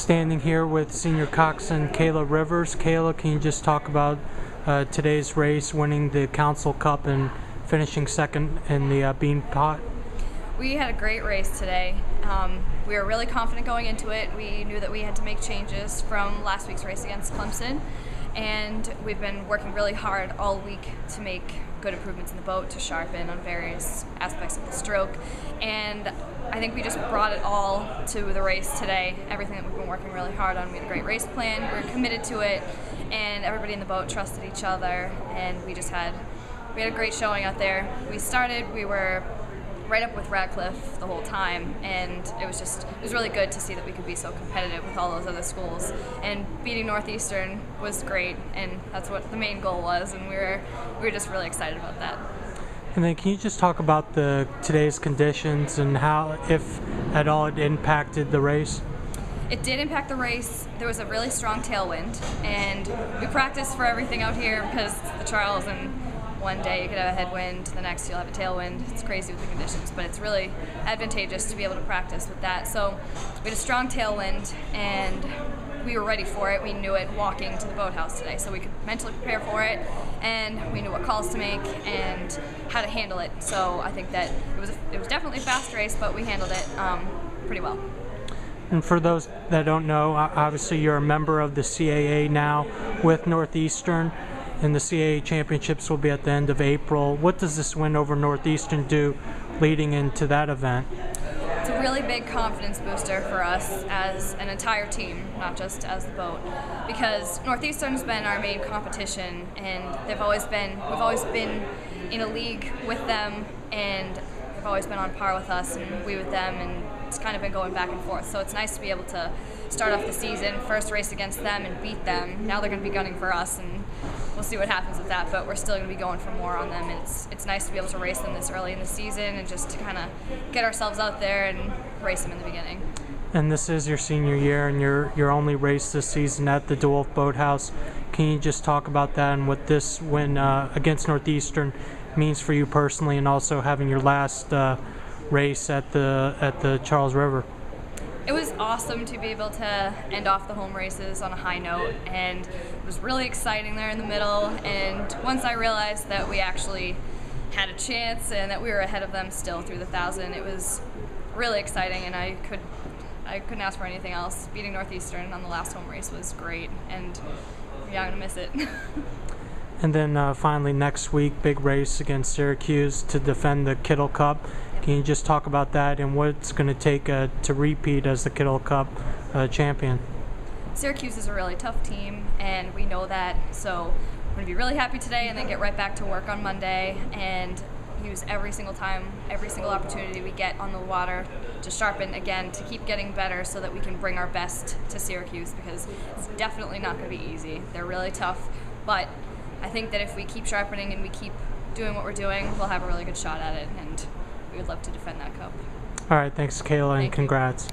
Standing here with senior coxswain Kayla Rivers. Kayla, can you just talk about today's race, winning the Council Cup and finishing second in the Beanpot? We had a great race today. We were really confident going into it. We knew that we had to make changes from last week's race against Clemson, and we've been working really hard all week to make good improvements in the boat, to sharpen on various aspects of the stroke, and I think we just brought it all to the race today. Everything that we've been working really hard on. We had a great race plan, we were committed to it, and everybody in the boat trusted each other, and we had a great showing out there. We were right up with Radcliffe the whole time, and it was really good to see that we could be so competitive with all those other schools, and beating Northeastern was great, and that's what the main goal was, and we were just really excited about that. And then can you just talk about today's conditions and how, if at all, it impacted the race? It did impact the race. There was a really strong tailwind, and we practiced for everything out here because it's the Charles, and one day you could have a headwind, the next you'll have a tailwind. It's crazy with the conditions, but it's really advantageous to be able to practice with that. So we had a strong tailwind, and we were ready for it. We knew it walking to the boathouse today, so we could mentally prepare for it, and we knew what calls to make and how to handle it. So I think that it was definitely a fast race, but we handled it pretty well. And for those that don't know, obviously you're a member of the CAA now with Northeastern, and the CAA championships will be at the end of April. What does this win over Northeastern do leading into that event? It's a really big confidence booster for us as an entire team, not just as the boat, because Northeastern's been our main competition, and we've always been in a league with them, and they've always been on par with us and we with them, and it's kind of been going back and forth. So it's nice to be able to start off the season, first race against them and beat them. Now they're going to be gunning for us, and we'll see what happens with that, but we're still going to be going for more on them, and it's nice to be able to race them this early in the season and just to kind of get ourselves out there and race them in the beginning. And this is your senior year, and your only race this season at the DeWolf Boathouse. Can you just talk about that and what this win against Northeastern means for you personally, and also having your last race at the Charles River? It was awesome to be able to end off the home races on a high note, and it was really exciting there in the middle, and once I realized that we actually had a chance and that we were ahead of them still through the 1,000, it was really exciting, and I couldn't ask for anything else. Beating Northeastern on the last home race was great, and yeah, I'm going to miss it. And then finally next week, big race against Syracuse to defend the Kittle Cup. Can you just talk about that and what it's going to take to repeat as the Kittle Cup champion? Syracuse is a really tough team, and we know that, so we're going to be really happy today and then get right back to work on Monday and use every single opportunity we get on the water to sharpen again, to keep getting better so that we can bring our best to Syracuse, because it's definitely not going to be easy. They're really tough, but I think that if we keep sharpening and we keep doing what we're doing, we'll have a really good shot at it, and we would love to defend that cup. All right, thanks, Kayla, and congrats.